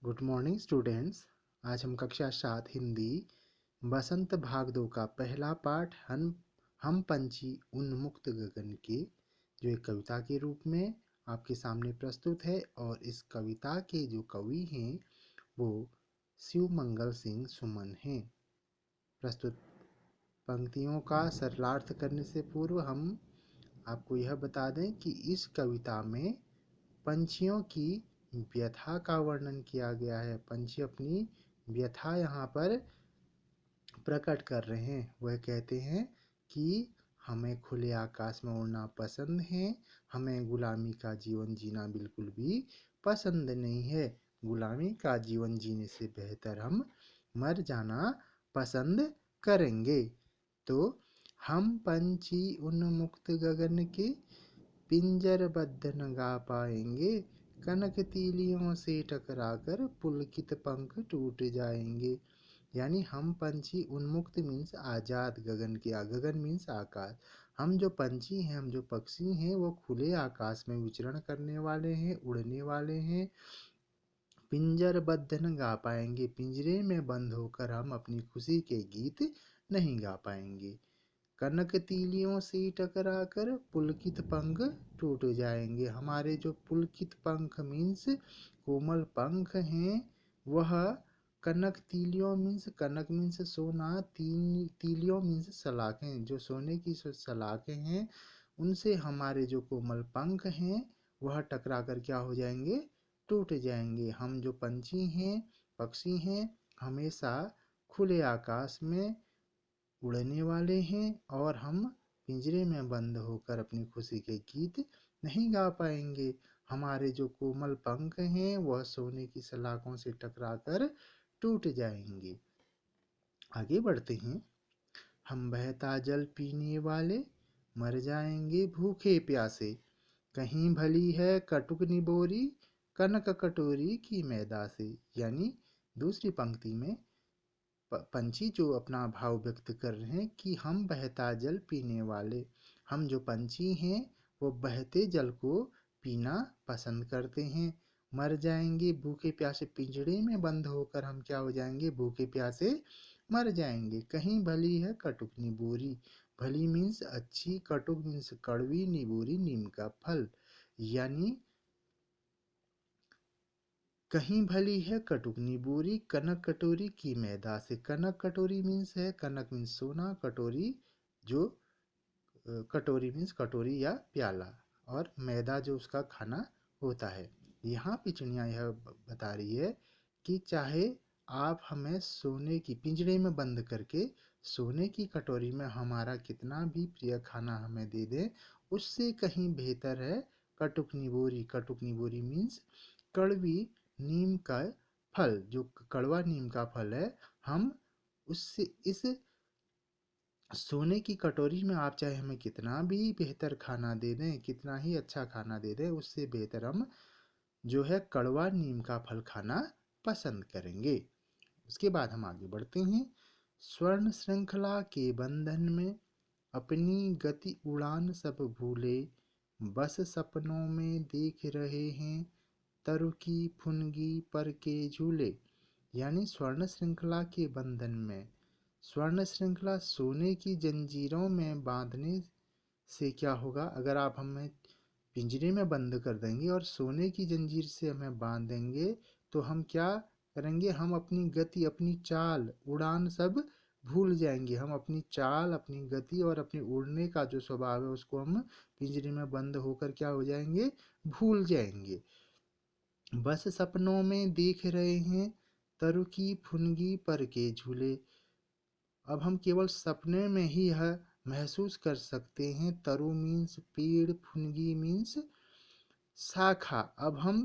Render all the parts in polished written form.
Good morning students. आज हम कक्षा 7 हिंदी बसंत भाग 2 का पहला पाठ हम पंछी उन्मुक्त गगन के जो एक कविता के रूप में आपके सामने प्रस्तुत है। और इस कविता के जो कवि हैं वो शिव मंगल सिंह सुमन हैं। प्रस्तुत पंक्तियों का सरलार्थ करने से पूर्व हम आपको यह बता दें कि इस कविता में पंछियों की व्यथा का वर्णन किया गया है। पंछी अपनी व्यथा यहाँ पर प्रकट कर रहे हैं। वह कहते हैं कि हमें खुले आकाश में उड़ना पसंद है, हमें गुलामी का जीवन जीना बिल्कुल भी पसंद नहीं है। गुलामी का जीवन जीने से बेहतर हम मर जाना पसंद करेंगे। तो हम पंछी उन्मुक्त गगन के पिंजरबद्ध न गा पाएंगे, कनक तीलियों से टकराकर पुलकित पंख टूट जाएंगे। यानी हम पंछी उन्मुक्त मीन्स आज़ाद, गगन के गगन मीन्स आकाश। हम जो पंछी हैं, हम जो पक्षी हैं वो खुले आकाश में विचरण करने वाले हैं, उड़ने वाले हैं। पिंजरबद्ध न गा पाएंगे, पिंजरे में बंद होकर हम अपनी खुशी के गीत नहीं गा पाएंगे। कनक तीलियों से टकराकर पुलकित पंख टूट जाएंगे। हमारे जो पुलकित पंख मीन्स कोमल पंख हैं, वह कनक तीलियों मीन्स, कनक मीन्स सोना, तीलियों मीन्स सलाखें, जो सोने की सलाखें हैं, उनसे हमारे जो कोमल पंख हैं वह टकरा कर क्या हो जाएंगे, टूट जाएंगे। हम जो पंछी हैं, पक्षी हैं, हमेशा खुले आकाश में उड़ने वाले हैं और हम पिंजरे में बंद होकर अपनी खुशी के गीत नहीं गा पाएंगे। हमारे जो कोमल पंख हैं वह सोने की सलाखों से टकराकर टूट जाएंगे। आगे बढ़ते हैं। हम बहता जल पीने वाले मर जाएंगे भूखे प्यासे, कहीं भली है कटुक निबोरी कनक कटोरी की मैदा से। यानी दूसरी पंक्ति में पंछी जो अपना भाव व्यक्त कर रहे हैं कि हम बहता जल पीने वाले, हम जो पंछी हैं वो बहते जल को पीना पसंद करते हैं। मर जाएंगे भूखे प्यासे, पिंजड़े में बंद होकर हम क्या हो जाएंगे, भूखे प्यासे मर जाएंगे। कहीं भली है कटुक निबोरी, भली मीन्स अच्छी, कटुक मीन्स कड़वी, निबोरी नीम का फल। यानी कहीं भली है कटुक निबोरी कनक कटोरी की मैदा से। कनक कटोरी मीन्स है, कनक मीन्स सोना, कटोरी जो कटोरी मीन्स कटोरी या प्याला, और मैदा जो उसका खाना होता है। यहाँ पे चिड़िया यह बता रही है कि चाहे आप हमें सोने की पिंजरे में बंद करके सोने की कटोरी में हमारा कितना भी प्रिय खाना हमें दे दें, उससे कहीं बेहतर है कटुक निबोरी। कटुक निबोरी मीन्स कड़वी नीम का फल, जो कड़वा नीम का फल है, हम उससे इस सोने की कटोरी में आप चाहे हमें कितना भी बेहतर खाना दे दें, कितना ही अच्छा खाना दे दें, उससे बेहतर हम जो है कड़वा नीम का फल खाना पसंद करेंगे। उसके बाद हम आगे बढ़ते हैं। स्वर्ण श्रृंखला के बंधन में अपनी गति उड़ान सब भूले, बस सपनों में देख रहे हैं तरु की फुनगी पर के झूले। यानी स्वर्ण श्रृंखला के बंधन में, स्वर्ण श्रृंखला सोने की जंजीरों में बांधने से क्या होगा, अगर आप हमें पिंजरे में बंद कर देंगे और सोने की जंजीर से हमें बांध देंगे तो हम क्या करेंगे, हम अपनी गति, अपनी चाल, उड़ान सब भूल जाएंगे। हम अपनी चाल, अपनी गति और अपने उड़ने का जो स्वभाव है उसको हम पिंजरे में बंद होकर क्या हो जाएंगे, भूल जाएंगे। बस सपनों में देख रहे हैं तरु की फुनगी पर के झूले। अब हम केवल सपने में ही यह महसूस कर सकते हैं। तरु मीन्स पेड़, फुनगी मीन्स शाखा। अब हम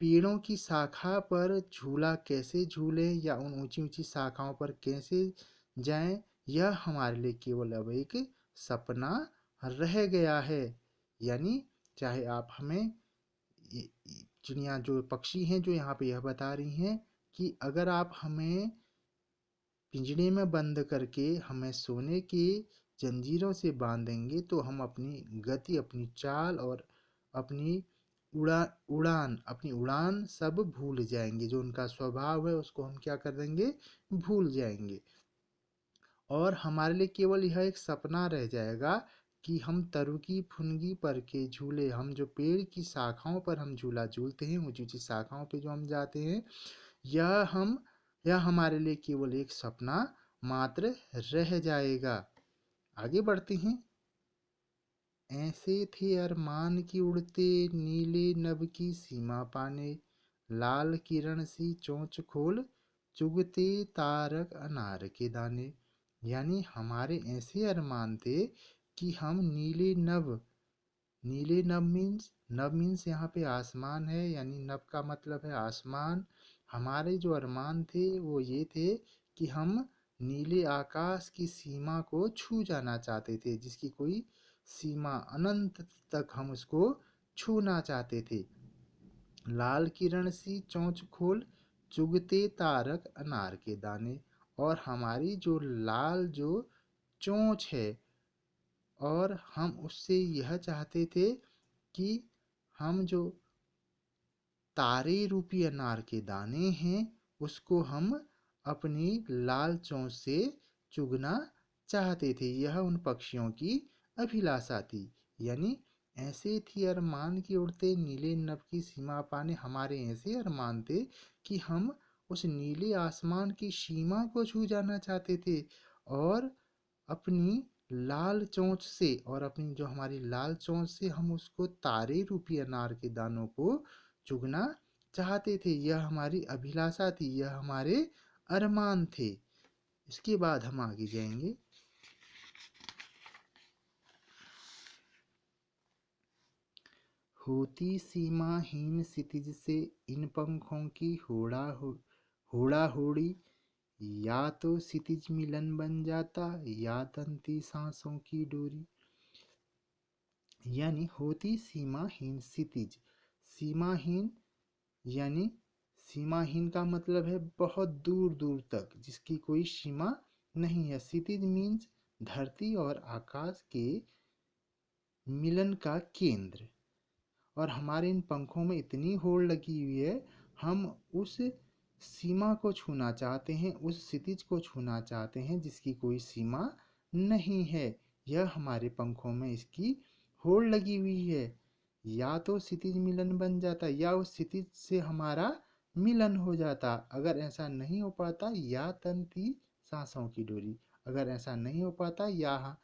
पेड़ों की शाखा पर झूला कैसे झूलें या उन ऊंची ऊंची शाखाओं पर कैसे जाएं, यह हमारे लिए केवल अब एक सपना रह गया है। यानी चाहे आप हमें, चिड़िया जो पक्षी हैं जो यहाँ पे यह बता रही हैं कि अगर आप हमें पिंजरे में बंद करके हमें सोने की जंजीरों से बांधेंगे तो हम अपनी गति, अपनी चाल और अपनी उड़ान अपनी उड़ान सब भूल जाएंगे, जो उनका स्वभाव है उसको हम क्या कर देंगे, भूल जाएंगे। और हमारे लिए केवल यह एक सपना रह जाएगा कि हम तरुकी फुनगी पर के झूले, हम जो पेड़ की शाखाओं पर हम झूला झूलते हैं, ऊंची ऊंची शाखाओं पे जो हम जाते हैं, यह हम यह हमारे लिए केवल एक सपना मात्र रह जाएगा। आगे बढ़ते हैं। ऐसे थे अरमान की उड़ते, नीले नभ की सीमा पाने, लाल किरण सी चोंच खोल, चुगते तारक अनार के दाने। यानी हमारे ऐसे अरमान थे कि हम नीले नभ मीन्स यहाँ पे आसमान है, यानी नभ का मतलब है आसमान। हमारे जो अरमान थे वो ये थे कि हम नीले आकाश की सीमा को छू जाना चाहते थे, जिसकी कोई सीमा अनंत तक हम उसको छूना चाहते थे। लाल किरण सी चोंच खोल, चुगते तारक अनार के दाने। और हमारी जो लाल जो चोंच है, और हम उससे यह चाहते थे कि हम जो तारे रूपी अनार के दाने हैं उसको हम अपनी लाल चोंच से चुगना चाहते थे। यह उन पक्षियों की अभिलाषा थी। यानी ऐसे थी अरमान की उड़ते, नीले नभ की सीमा पाने। हमारे ऐसे अरमान थे कि हम उस नीले आसमान की सीमा को छू जाना चाहते थे, और अपनी लाल चोंच से, और अपनी जो हमारी लाल चोंच से हम उसको तारे रूपी अनार के दानों को चुगना चाहते थे। यह हमारी अभिलाषा थी, यह हमारे अरमान थे। इसके बाद हम आगे जाएंगे। होती सीमाहीन क्षितिज से इन पंखों की होड़ा होड़ी, या तो क्षितिज मिलन बन जाता, या तंती सांसों की डोरी। यानी होती सीमाहीन क्षितिज, सीमाहीन यानी सीमाहीन का मतलब है बहुत दूर दूर तक, जिसकी कोई सीमा नहीं है। क्षितिज मीन्स धरती और आकाश के मिलन का केंद्र। और हमारे इन पंखों में इतनी होड़ लगी हुई है, हम उस सीमा को छूना चाहते हैं, उस क्षितिज को छूना चाहते हैं जिसकी कोई सीमा नहीं है। यह हमारे पंखों में इसकी होड़ लगी हुई है। या तो क्षितिज मिलन बन जाता, या उस क्षितिज से हमारा मिलन हो जाता। अगर ऐसा नहीं हो पाता, या तनती सांसों की डोरी, अगर ऐसा नहीं हो पाता, या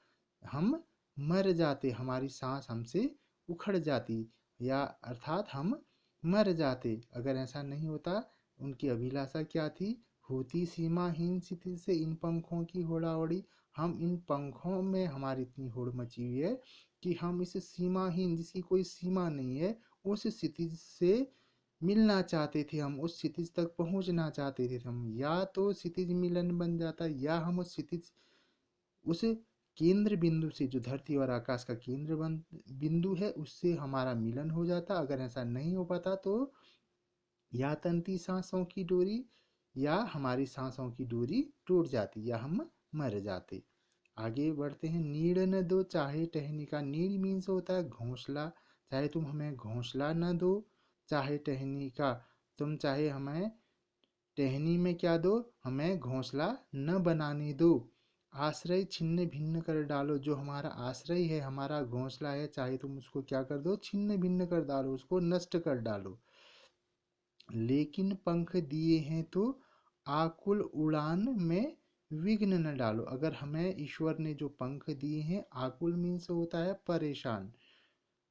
हम मर जाते, हमारी सांस हमसे उखड़ जाती, या अर्थात हम मर जाते। अगर ऐसा नहीं होता, उनकी अभिलाषा क्या थी? होती सीमाहीन स्थिति से इन पंखों की होड़ाहोड़ी, हम इन पंखों में हमारी इतनी होड़ मची हुई है कि हम इस सीमाहीन, जिसकी कोई सीमा नहीं है, उस स्थिति से मिलना चाहते थे, हम उस क्षितिज तक पहुंचना चाहते थे। हम या तो क्षितिज मिलन बन जाता, या हम उस क्षितिज, उस केंद्र बिंदु से, जो धरती और आकाश का केंद्र बिंदु है, उससे हमारा मिलन हो जाता। अगर ऐसा नहीं हो पाता तो या तंती सांसों की डोरी, या हमारी सांसों की डोरी टूट जाती, या हम मर जाते। आगे बढ़ते हैं। नीड़ न दो चाहे टहनी का। नीड़ मीन्स होता है घोंसला। चाहे तुम हमें घोंसला न दो, चाहे टहनी का, तुम चाहे हमें टहनी में क्या दो, हमें घोंसला न बनाने दो। आश्रय छिन्न भिन्न कर डालो। जो हमारा आश्रय है, हमारा घोंसला है, चाहे तुम उसको क्या कर दो, छिन्न भिन्न कर डालो, उसको नष्ट कर डालो। लेकिन पंख दिए हैं तो आकुल उड़ान में विघ्न न डालो। अगर हमें ईश्वर ने जो पंख दिए हैं, आकुल मीन्स होता है परेशान,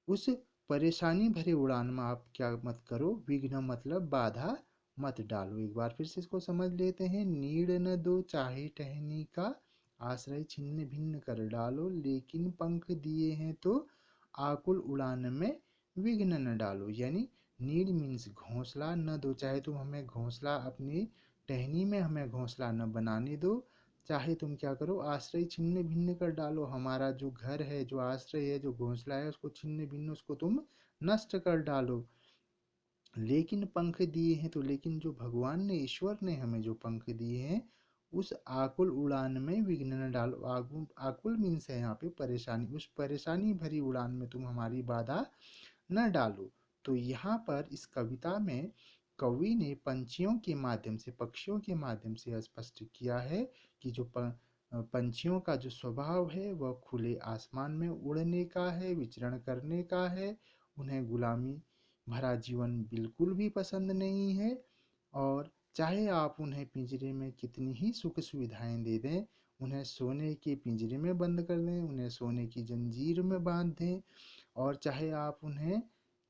उस परेशानी भरे उड़ान में आप क्या मत करो, विघ्न मतलब बाधा मत डालो। एक बार फिर से इसको समझ लेते हैं। नीड़ न दो चाहे टहनी का, आश्रय छिन्न भिन्न कर डालो, लेकिन पंख दिए हैं तो आकुल उड़ान में विघ्न न डालो। यानी नीड मीन्स घोंसला न दो, चाहे तुम हमें घोंसला, अपनी टहनी में हमें घोंसला न बनाने दो, चाहे तुम क्या करो, आश्रय छिन्न भिन्न कर डालो। हमारा जो घर है, जो आश्रय है, जो घोंसला है, उसको छिन्न भिन्न, उसको तुम नष्ट कर डालो। लेकिन पंख दिए हैं तो, लेकिन जो भगवान ने, ईश्वर ने हमें जो पंख दिए हैं, उस आकुल उड़ान में विघ्न न डालो। आकुल मीन्स है यहाँ पे परेशानी, उस परेशानी भरी उड़ान में तुम हमारी बाधा न डालो। तो यहाँ पर इस कविता में कवि ने पंछियों के माध्यम से, पक्षियों के माध्यम से स्पष्ट किया है कि जो पंछियों का जो स्वभाव है वह खुले आसमान में उड़ने का है, विचरण करने का है। उन्हें गुलामी भरा जीवन बिल्कुल भी पसंद नहीं है, और चाहे आप उन्हें पिंजरे में कितनी ही सुख सुविधाएं दे दें, उन्हें सोने के पिंजरे में बंद कर दें, उन्हें सोने की जंजीर में बांध दें, और चाहे आप उन्हें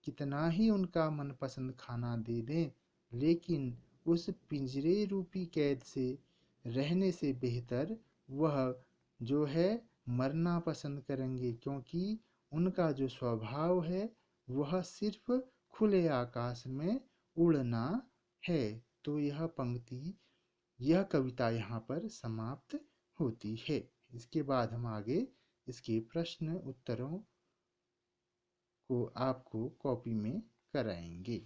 कितना ही उनका मनपसंद खाना दे दें, लेकिन उस पिंजरे रूपी कैद से रहने से बेहतर वह जो है मरना पसंद करेंगे, क्योंकि उनका जो स्वभाव है वह सिर्फ खुले आकाश में उड़ना है। तो यह कविता यहाँ पर समाप्त होती है। इसके बाद हम आगे इसके प्रश्न उत्तरों को आपको कॉपी में कराएंगे।